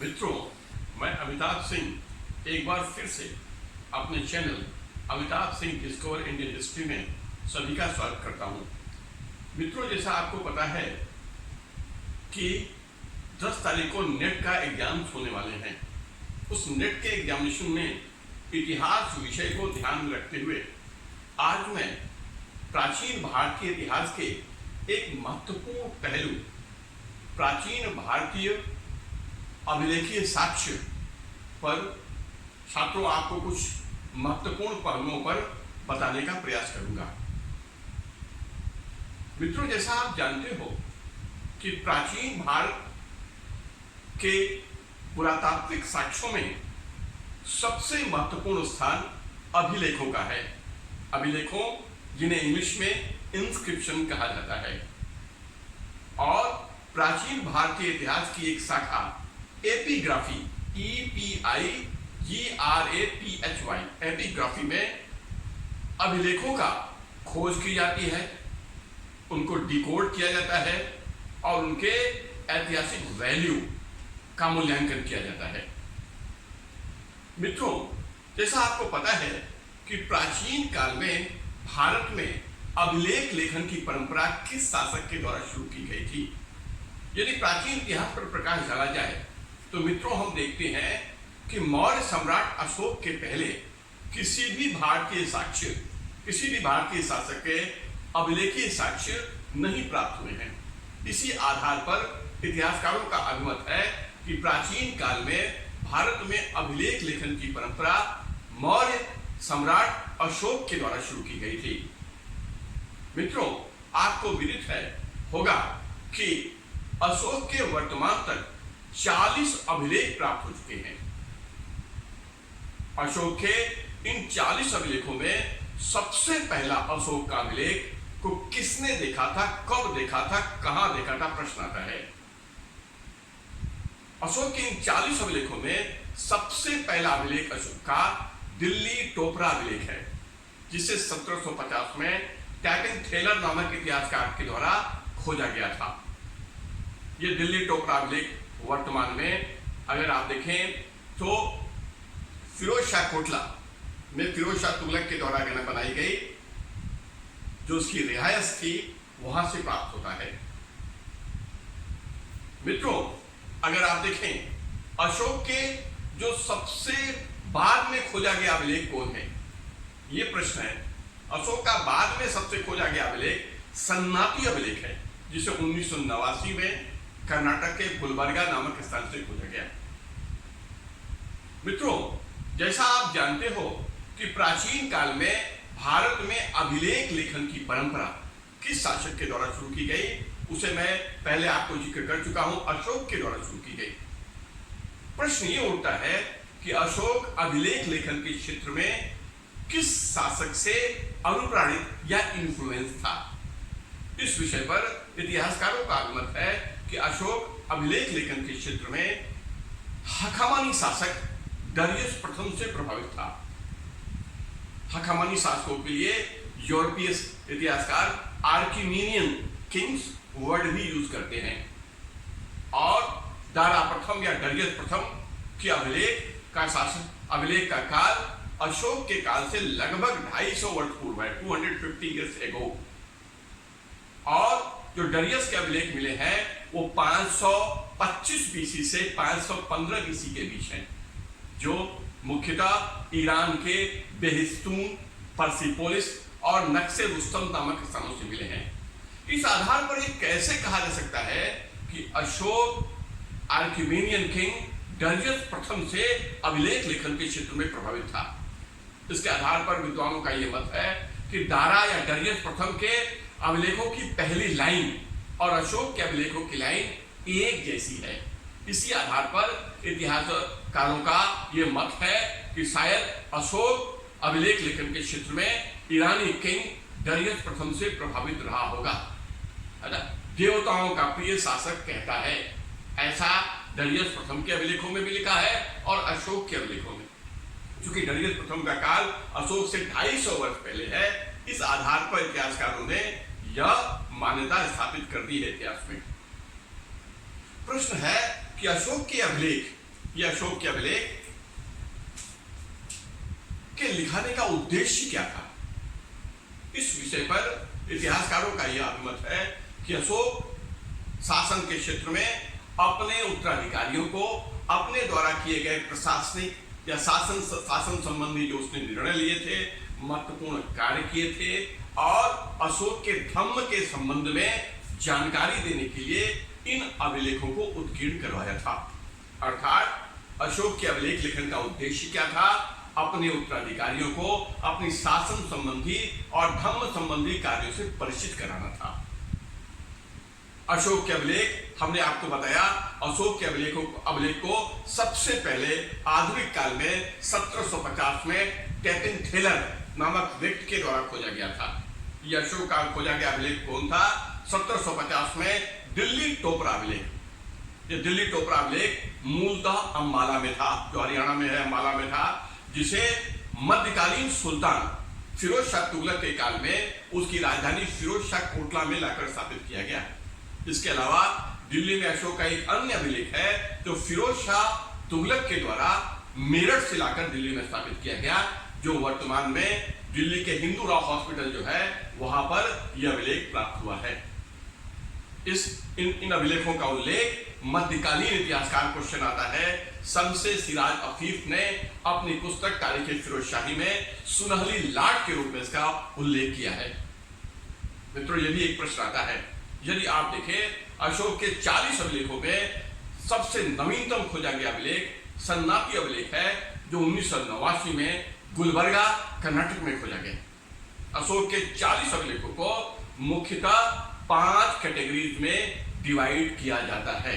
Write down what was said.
मित्रों, मैं अमिताभ सिंह एक बार फिर से अपने channel Amitabh Singh discover Indian history में सभी का स्वागत करता हूं। मित्रों, जैसा आपको पता है कि 10 तारीख को नेट का एग्जाम्स होने वाले हैं। उस नेट के एग्जामिनेशन में इतिहास विषय को ध्यान में रखते हुए आज मैं प्राचीन भारतीय इतिहास के एक महत्वपूर्ण पहलू, प्राचीन भारतीय अभिलेखीय साक्ष्य पर छात्रों आपको कुछ महत्वपूर्ण पहलुओं पर बताने का प्रयास करूंगा। मित्रों, जैसा आप जानते हो कि प्राचीन भारत के पुरातात्विक साक्ष्यों में सबसे महत्वपूर्ण स्थान अभिलेखों का है। अभिलेखों जिन्हें इंग्लिश में इंस्क्रिप्शन कहा जाता है। और प्राचीन भारतीय इतिहास की एक शाखा एपिग्राफी, EPIGRAPHY, एपिग्राफी में अभिलेखों का खोज की जाती है, उनको डिकोड किया जाता है और उनके ऐतिहासिक वैल्यू का मूल्यांकन किया जाता है। मित्रों, जैसा आपको पता है कि प्राचीन काल में भारत में अभिलेख लेखन की परंपरा किस शासक के द्वारा शुरू की गई थी। यदि प्राचीन इतिहास पर प्रकाश डाला जाए तो मित्रों, हम देखते हैं कि मौर्य सम्राट अशोक के पहले किसी भी भारतीय शासक के अभिलेखीय साक्ष्य नहीं प्राप्त हुए हैं। इसी आधार पर इतिहासकारों का अभिमत है कि प्राचीन काल में भारत में अभिलेख लेखन की परंपरा मौर्य सम्राट अशोक के द्वारा शुरू की गई थी। मित्रों, आपको विदित होगा कि अशोक के वर्तमान तक 40 अभिलेख प्राप्त हो चुके हैं। अशोक के इन 40 अभिलेखों में सबसे पहला अशोक का अभिलेख को किसने देखा था, कब देखा था, कहां देखा था, प्रश्न आता है। अशोक के इन 40 अभिलेखों में सबसे पहला अभिलेख अशोक का दिल्ली टोपरा अभिलेख है, जिसे 1750 में कैप्टन टेलर नामक इतिहासकार के द्वारा खोजा गया था। यह दिल्ली टोपरा अभिलेख वर्तमान में अगर आप देखें तो फिरोज शाह कोटला में फिरोज शाह तुगलक के द्वारा बनाई गई जो उसकी रिहायश थी वहां से प्राप्त होता है। मित्रों, अगर आप देखें अशोक के जो सबसे बाद में खोजा गया अभिलेख कौन है, यह प्रश्न है। अशोक का बाद में सबसे खोजा गया अभिलेख सन्नाटी अभिलेख है, जिसे 1989 में कर्नाटक के गुलबर्गा नामक स्थान से खोजा गया। मित्रों, जैसा आप जानते हो कि प्राचीन काल में भारत में अभिलेख लेखन की परंपरा किस शासक के द्वारा शुरू की गई, उसे मैं पहले आपको जिक्र कर चुका हूं, अशोक के द्वारा शुरू की गई। प्रश्न ये उठता है कि अशोक अभिलेख लेखन के क्षेत्र में किस शासक से अनुप्राणित या इन्फ्लुएंस था। इस विषय पर इतिहासकारों का अभिमत है कि अशोक अभिलेख लेखन के क्षेत्र में हखामानी शासक डारियस प्रथम से प्रभावित था। हखामानी शासकों के लिए यूरोपीय इतिहासकार आर्किमीनियन किंग्स वर्ड भी यूज करते हैं। और दारा प्रथम या डारियस प्रथम की अभिलेख का काल अशोक के काल से लगभग 250 वर्ष पूर्व है, 250 years ago। और जो डारियस के अभिलेख मिले हैं वो 525 बीसी से 515 बीसी के बीच हैं, जो मुख्यतः ईरान के बेहिस्तून, पर्सिपोलिस और नक्शे रुस्तम नामक स्थानों से मिले हैं। इस आधार पर यह कैसे कहा जा सकता है कि अशोक आर्किमीनियन किंग डारियस प्रथम से अभिलेख लेखन के क्षेत्र में प्रभावित था। इसके आधार पर विद्वानों का यह मत है कि दारा या डारियस प्रथम के अभिलेखों की पहली लाइन और अशोक के अभिलेखों की लाइन एक जैसी है। इसी आधार पर इतिहासकारों का यह मत है कि शायद अशोक अभिलेख लेखन के क्षेत्र में ईरानी किंग डारियस प्रथम से प्रभावित रहा होगा। देवताओं का प्रिय शासक कहता है, ऐसा डारियस प्रथम के अभिलेखों में भी लिखा है और अशोक के अभिलेखों में। चूंकि डारियस प्रथम का काल अशोक से 250 वर्ष पहले है, इस आधार पर इतिहासकारों ने यह मान्यता स्थापित कर दी है इतिहास में। प्रश्न है कि अशोक के अभिलेख ये अशोक के अभिलेख के लिखाने का उद्देश्य क्या था? इस विषय पर इतिहासकारों का यह अभिमत है कि अशोक शासन के क्षेत्र में अपने उत्तराधिकारियों को अपने द्वारा किए गए प्रशासनिक या शासन संबंधी जो उसने निर्णय लिए थे, महत्वपूर्ण कार्य किए थे, और अशोक के धम्म के संबंध में जानकारी देने के लिए इन अभिलेखों को उत्कीर्ण करवाया था। अर्थात अशोक के अभिलेख लिखन का उद्देश्य क्या था? अपने उत्तराधिकारियों को अपनी शासन संबंधी और धम्म संबंधी कार्यों से परिचित कराना था। अशोक के अभिलेख, हमने आपको बताया, अशोक के अभिलेख को सबसे पहले आधुनिक काल में 1750 में कैप्टन थेलर नामक व्यक्ति के द्वारा खोजा गया था। यह अशोक का खोजा गया अभिलेख कौन था? 1750 में दिल्ली टोपरा अभिलेख। यह दिल्ली टोपरा अभिलेख मूलतः अंबाला में था, जो हरियाणा में है, अंबाला में था, जिसे मध्यकालीन सुल्तान फिरोज शाह तुगलक के काल में उसकी राजधानी फिरोज शाह कोटला में लाकर स्थापित किया गया। इसके अलावा दिल्ली में अशोक का एक अन्य अभिलेख है जो फिरोज शाह तुगलक के द्वारा मेरठ से लाकर दिल्ली में स्थापित किया गया, जो वर्तमान में दिल्ली के हिंदू राव हॉस्पिटल जो है वहां पर यह अभिलेख प्राप्त हुआ है। इन अभिलेखों का उल्लेख मध्यकालीन इतिहासकार क्वेश्चन आता है। शमसे सिराज अफीफ ने अपनी पुस्तक तारीख फिरोजशाही में सुनहली लाट के रूप में इसका उल्लेख किया है। मित्रों, यह भी एक प्रश्न आता है, यदि आप देखें अशोक के 40 अभिलेखों में सबसे नवीनतम खोजा गया अभिलेख सन्नाटी अभिलेख है, जो 1989 में गुलबर्गा कर्नाटक में खोजा गया। अशोक के 40 अभिलेखों को मुख्यतः 5 कैटेगरीज में डिवाइड किया जाता है।